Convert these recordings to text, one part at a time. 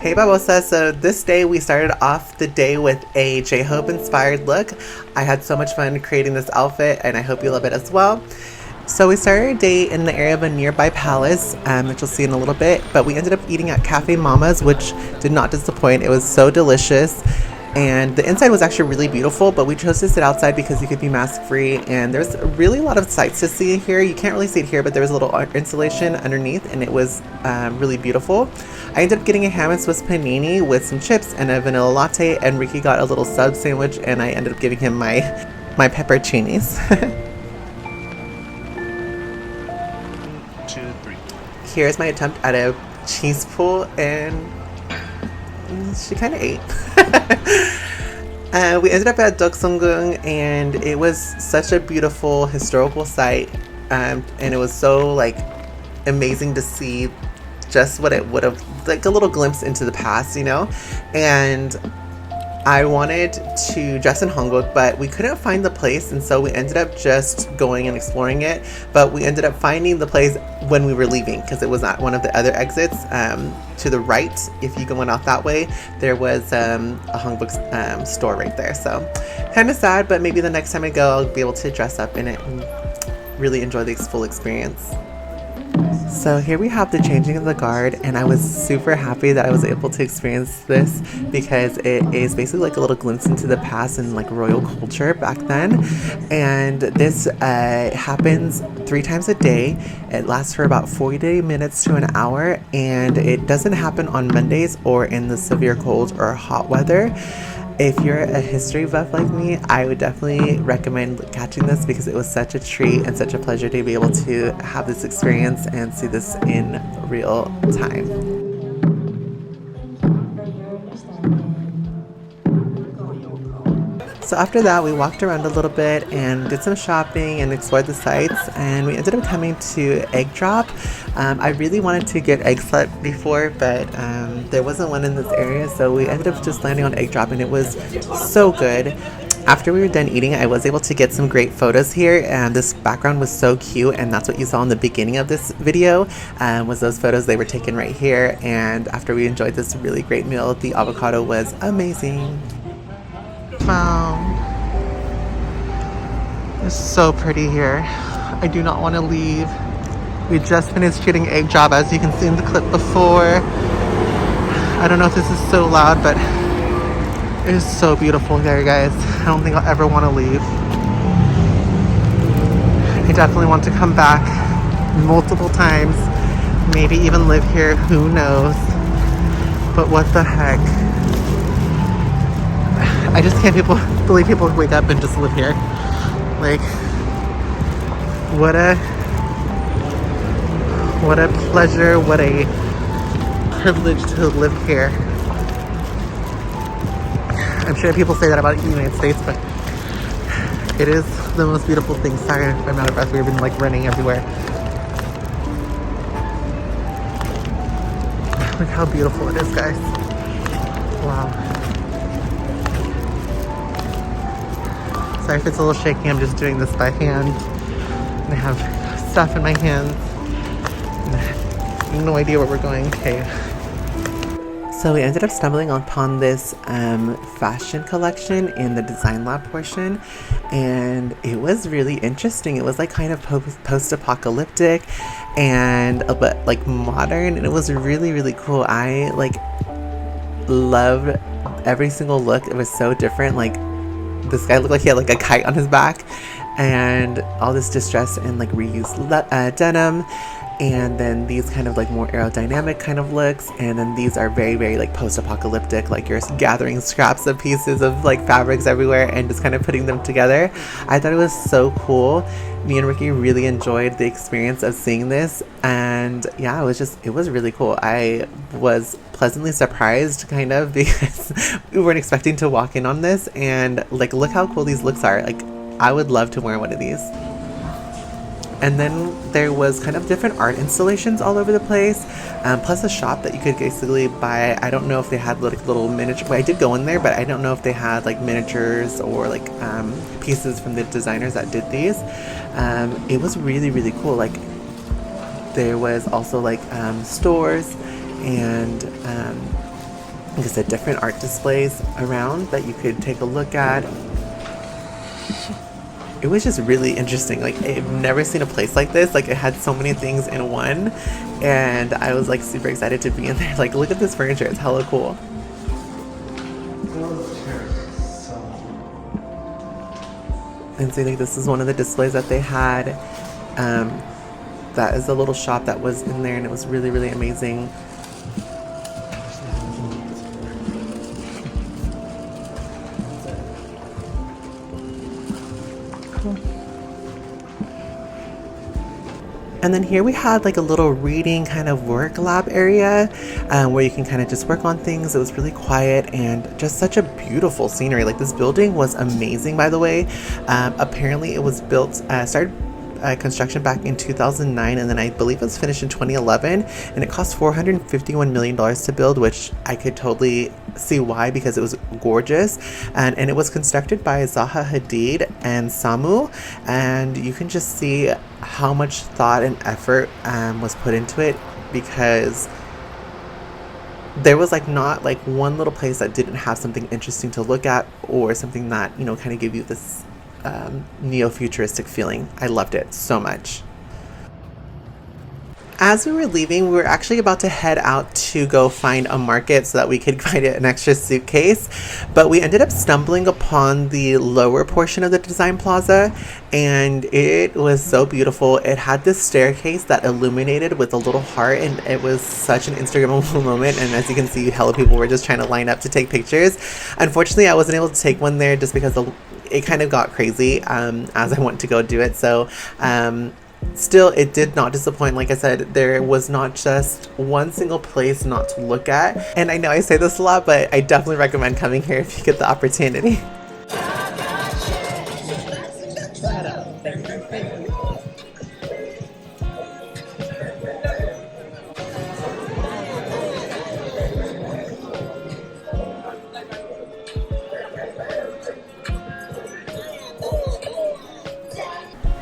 Hey Babosas, so this day we started off the day with a J-Hope inspired look. I had so much fun creating this outfit and I hope you love it as well. So we started our day in the area of a nearby palace, which you'll see in a little bit, but we ended up eating at Cafe Mama's, which did not disappoint. It was so delicious. And the inside was actually really beautiful, but we chose to sit outside because you could be mask free. And there's really a lot of sights to see here. You can't really see it here, but there was a little art installation underneath, and it was really beautiful. I ended up getting a ham and Swiss panini with some chips and a vanilla latte, and Ricky got a little sub sandwich, and I ended up giving him my pepperoncinis. 2, 3. Here's my attempt at a cheese pull, and she kind of ate. We ended up at Deoksugung, and it was such a beautiful historical site, and it was so like amazing to see just what it would have, like a little glimpse into the past, you know. And I wanted to dress in hanbok, but we couldn't find the place, and so we ended up just going and exploring it. But we ended up finding the place when we were leaving, because it was at one of the other exits. To the right, if you go out that way, there was a hanbok store right there. So kind of sad, but maybe the next time I go, I'll be able to dress up in it and really enjoy the full experience. So here we have the changing of the guard, and I was super happy that I was able to experience this because it is basically like a little glimpse into the past and like royal culture back then. And this happens 3 times a day. It lasts for about 40 minutes to an hour, and it doesn't happen on Mondays or in the severe cold or hot weather. If you're a history buff like me, I would definitely recommend catching this because it was such a treat and such a pleasure to be able to have this experience and see this in real time. So after that, we walked around a little bit and did some shopping and explored the sites, and we ended up coming to Egg Drop. I really wanted to get egg slut before, but there wasn't one in this area, so we ended up just landing on Egg Drop, and it was so good. After we were done eating, I was able to get some great photos here, and this background was so cute, and that's what you saw in the beginning of this video, was those photos. They were taken right here, and after we enjoyed this really great meal, the avocado was amazing. Wow. It's so pretty here. I do not want to leave. We just finished shooting Egg Job, as you can see in the clip before. I don't know if this is so loud, but it is so beautiful here, guys. I don't think I'll ever want to leave. I definitely want to come back multiple times. Maybe even live here, who knows. But what the heck. I just can't believe people wake up and just live here. Like, what a pleasure, what a privilege to live here. I'm sure people say that about the United States, but it is the most beautiful thing. Sorry if I'm out of breath. We've been like running everywhere. Look how beautiful it is, guys. Wow. Sorry if it's a little shaky, I'm just doing this by hand. And I have stuff in my hands. And I have no idea where we're going. Okay. So we ended up stumbling upon this fashion collection in the design lab portion, and it was really interesting. It was like kind of post-apocalyptic and a bit like modern, and it was really, really cool. I like loved every single look. It was so different. Like, this guy looked like he had like a kite on his back, and all this distressed and like reused denim, and then these kind of like more aerodynamic kind of looks, and then these are very, very like post-apocalyptic, like you're gathering scraps of pieces of like fabrics everywhere and just kind of putting them together. I thought it was so cool. Me and Ricky really enjoyed the experience of seeing this, and yeah, it was really cool. I was pleasantly surprised kind of because we weren't expecting to walk in on this, and like look how cool these looks are. Like, I would love to wear one of these. And then there was kind of different art installations all over the place, plus a shop that you could basically buy. I don't know if they had like little miniature, well, I did go in there, but I don't know if they had like miniatures or like pieces from the designers that did these. It was really, really cool. Like, there was also like stores and like I said, different art displays around that you could take a look at. It was just really interesting. Like, I've never seen a place like this. Like, it had so many things in one, and I was like super excited to be in there. Like, look at this furniture, it's hella cool. And so I think this is one of the displays that they had. That is a little shop that was in there, and it was really, really amazing. And then here we had like a little reading kind of work lab area where you can kind of just work on things. It was really quiet and just such a beautiful scenery. Like, this building was amazing, by the way. Apparently it was built, started construction back in 2009, and then I believe it was finished in 2011, and it cost $451 million to build, which I could totally see why, because it was gorgeous. And it was constructed by Zaha Hadid and Samu, and you can just see how much thought and effort was put into it, because there was like not like one little place that didn't have something interesting to look at, or something that, you know, kind of give you this neo-futuristic feeling. I loved it so much. As we were leaving, we were actually about to head out to go find a market so that we could find an extra suitcase, but we ended up stumbling upon the lower portion of the Design Plaza, and it was so beautiful. It had this staircase that illuminated with a little heart, and it was such an Instagrammable moment. And as you can see, hella people were just trying to line up to take pictures. Unfortunately, I wasn't able to take one there just because it kind of got crazy as I went to go do it. So still, it did not disappoint. Like I said, there was not just one single place not to look at. And I know I say this a lot, but I definitely recommend coming here if you get the opportunity.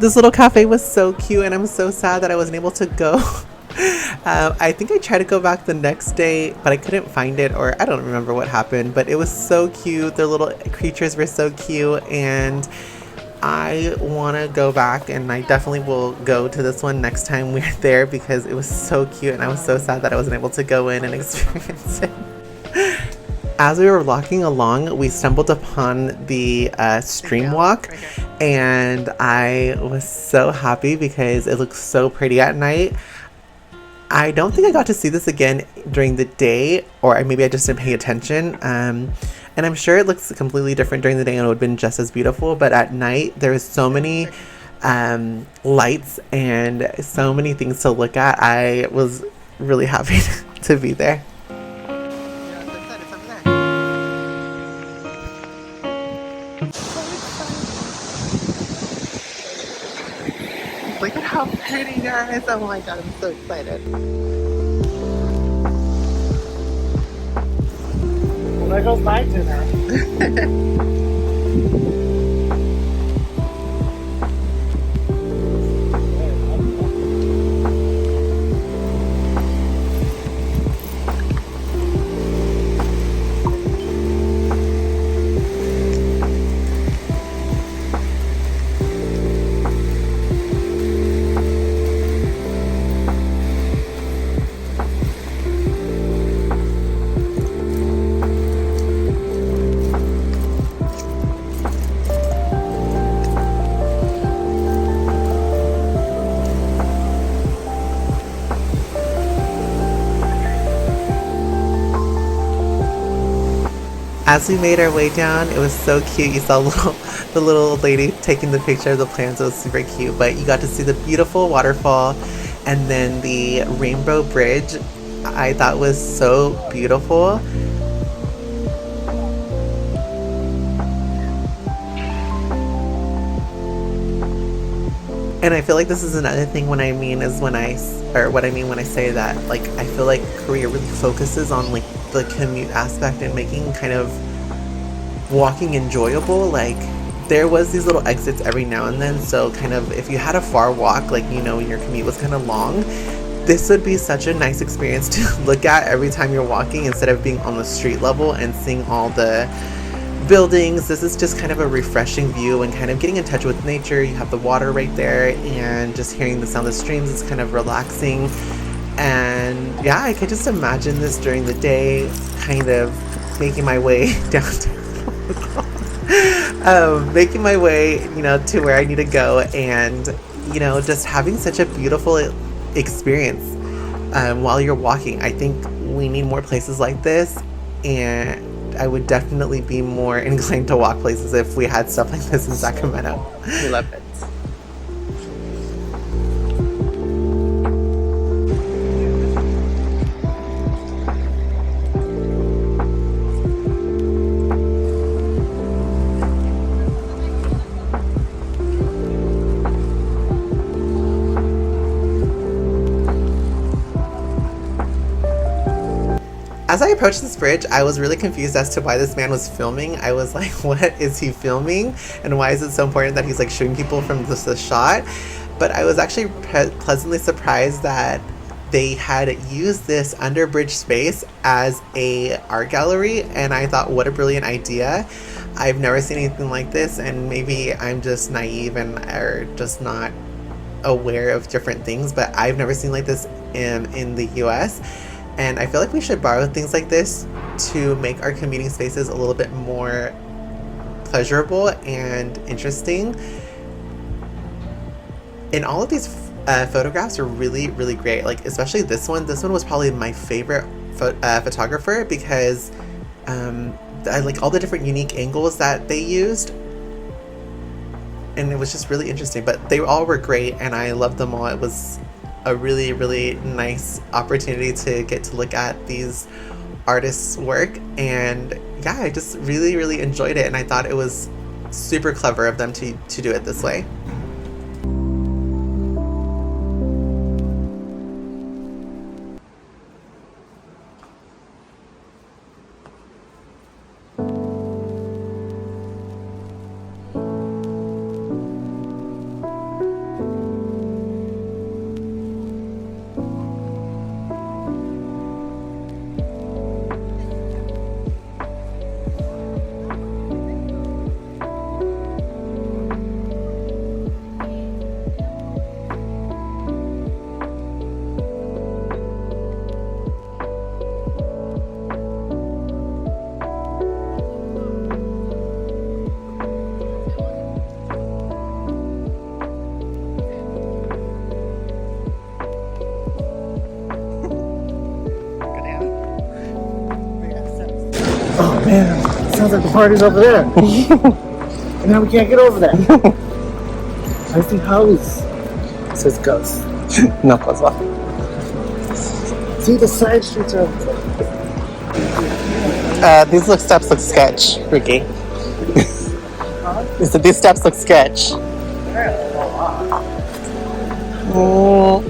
This little cafe was so cute, and I'm so sad that I wasn't able to go. I think I tried to go back the next day, but I couldn't find it, or I don't remember what happened, but it was so cute. Their little creatures were so cute, and I want to go back, and I definitely will go to this one next time we're there, because it was so cute, and I was so sad that I wasn't able to go in and experience it. As we were walking along, we stumbled upon the stream walk, and I was so happy because it looks so pretty at night. I don't think I got to see this again during the day, or maybe I just didn't pay attention. And I'm sure it looks completely different during the day and it would have been just as beautiful, but at night there was so many lights and so many things to look at. I was really happy to be there. Look at how pretty, guys. Oh my god, I'm so excited. Well, there goes my dinner. As we made our way down, it was so cute. You saw the little old lady taking the picture of the plants. It was super cute. But you got to see the beautiful waterfall, and then the rainbow bridge. I thought was so beautiful. And I feel like this is another thing when I mean when I say that, like, I feel like Korea really focuses on like the commute aspect and making kind of walking enjoyable. Like, there was these little exits every now and then, so kind of if you had a far walk, like, you know, your commute was kind of long, this would be such a nice experience to look at every time you're walking instead of being on the street level and seeing all the buildings. This is just kind of a refreshing view and kind of getting in touch with nature. You have the water right there, and just hearing the sound of the streams is kind of relaxing. And yeah, I could just imagine this during the day, kind of making my way downtown. Making my way, to where I need to go, and just having such a beautiful experience while you're walking. I think we need more places like this, and I would definitely be more inclined to walk places if we had stuff like this in Sacramento. We love it. As I approached this bridge, I was really confused as to why this man was filming. I was like, what is he filming? And why is it so important that he's like shooting people from the shot? But I was actually pleasantly surprised that they had used this under bridge space as a art gallery. And I thought, what a brilliant idea. I've never seen anything like this, and maybe I'm just naive and are just not aware of different things, but I've never seen like this in the US. And I feel like we should borrow things like this to make our commuting spaces a little bit more pleasurable and interesting. And all of these photographs are really, really great. Like, especially this one. This one was probably my favorite photographer, because I like all the different unique angles that they used. And it was just really interesting. But they all were great, and I loved them all. It was a really, really nice opportunity to get to look at these artists' work, and yeah, I just really, really enjoyed it, and I thought it was super clever of them to do it this way. Oh man, sounds like the party's over there. And now we can't get over there. I see Holly's. It says ghost. No, Plaza. See, the side streets are over there. These steps look sketch, Ricky. So these steps look sketch. Oh.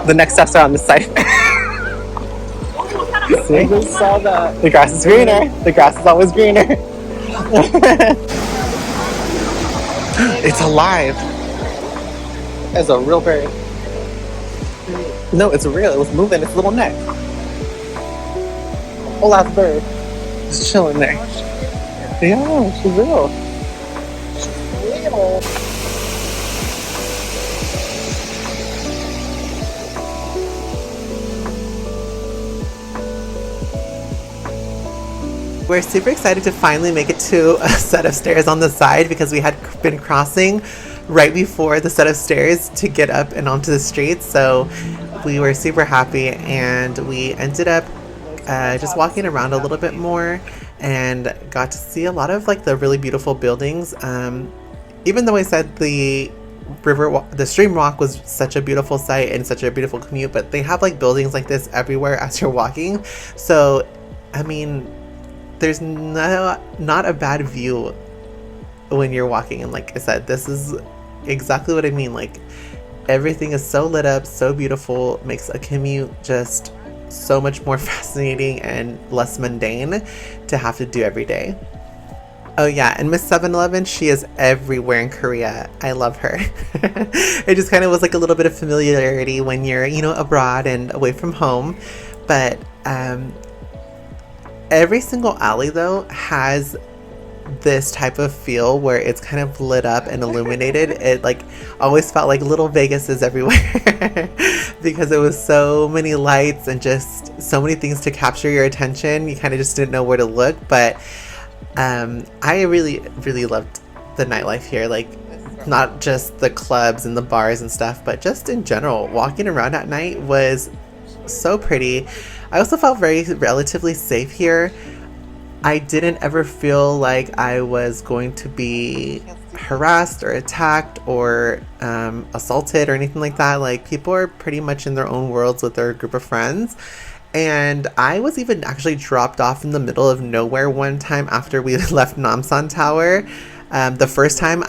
The next steps are on this side. See? We saw that. The grass is greener. The grass is always greener. It's alive. It's a real bird. No, it's real. It was moving its little neck. Whole ass bird. Just chilling there. Yeah, she's real. Little. We're super excited to finally make it to a set of stairs on the side, because we had been crossing right before the set of stairs to get up and onto the street. So we were super happy, and we ended up just walking around a little bit more and got to see a lot of like the really beautiful buildings. Even though I said the the stream walk was such a beautiful sight and such a beautiful commute, but they have like buildings like this everywhere as you're walking. So, I mean, there's not a bad view when you're walking. And like I said, this is exactly what I mean. Like, everything is so lit up, so beautiful, makes a commute just so much more fascinating and less mundane to have to do every day. Oh yeah, and Miss 7-Eleven, she is everywhere in Korea. I love her. It just kind of was like a little bit of familiarity when you're, you know, abroad and away from home. But every single alley though has this type of feel where it's kind of lit up and illuminated. It like always felt like little Vegas everywhere because it was so many lights and just so many things to capture your attention. You kind of just didn't know where to look. But I really loved the nightlife here. Like, not just the clubs and the bars and stuff, but just in general, walking around at night was so pretty. I also felt very relatively safe here. I didn't ever feel like I was going to be harassed or attacked or assaulted or anything like that. Like, people are pretty much in their own worlds with their group of friends. And I was even actually dropped off in the middle of nowhere one time after we left Namsan Tower. The first time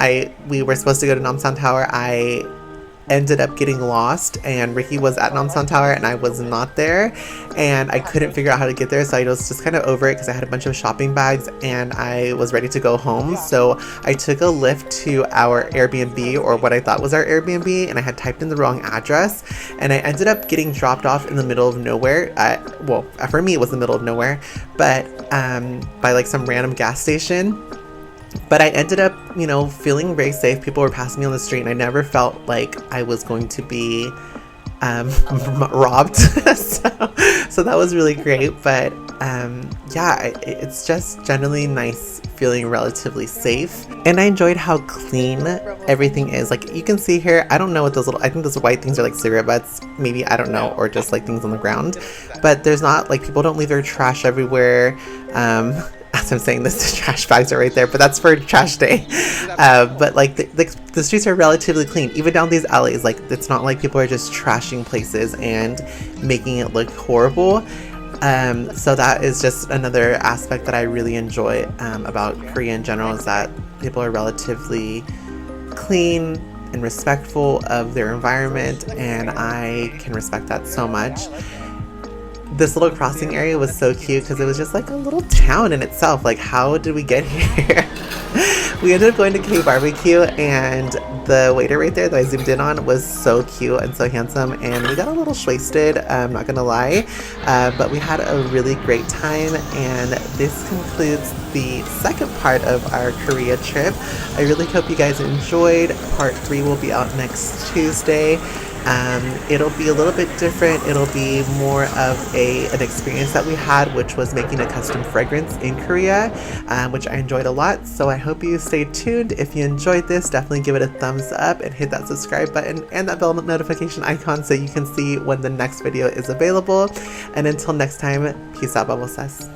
we were supposed to go to Namsan Tower, I ended up getting lost, and Ricky was at Namsan Tower and I was not there, and I couldn't figure out how to get there, so I was just kind of over it because I had a bunch of shopping bags and I was ready to go home. So I took a lift to our Airbnb, or what I thought was our Airbnb, and I had typed in the wrong address, and I ended up getting dropped off in the middle of nowhere. Well, for me it was the middle of nowhere, but by like some random gas station. But I ended up, you know, feeling very safe. People were passing me on the street, and I never felt like I was going to be robbed. so that was really great. But yeah, it's just generally nice feeling relatively safe. And I enjoyed how clean everything is. Like, you can see here, I don't know what those I think those white things are like cigarette butts, maybe, I don't know, or just like things on the ground. But there's not, like, people don't leave their trash everywhere. As I'm saying this, the trash bags are right there, but that's for trash day. But like the streets are relatively clean, even down these alleys. Like, it's not like people are just trashing places and making it look horrible. So that is just another aspect that I really enjoy about Korea in general, is that people are relatively clean and respectful of their environment, and I can respect that so much. This little crossing area was so cute because it was just like a little town in itself. Like, how did we get here? We ended up going to K Barbecue, and the waiter right there that I zoomed in on was so cute and so handsome, and we got a little wasted, I'm not gonna lie, but we had a really great time. And this concludes the second part of our Korea trip. I really hope you guys enjoyed. Part 3 will be out next Tuesday. It'll be a little bit different. It'll be more of an experience that we had, which was making a custom fragrance in Korea, which I enjoyed a lot. So I hope you stay tuned. If you enjoyed this, definitely give it a thumbs up and hit that subscribe button and that bell notification icon so you can see when the next video is available. And until next time, peace out, Babosas.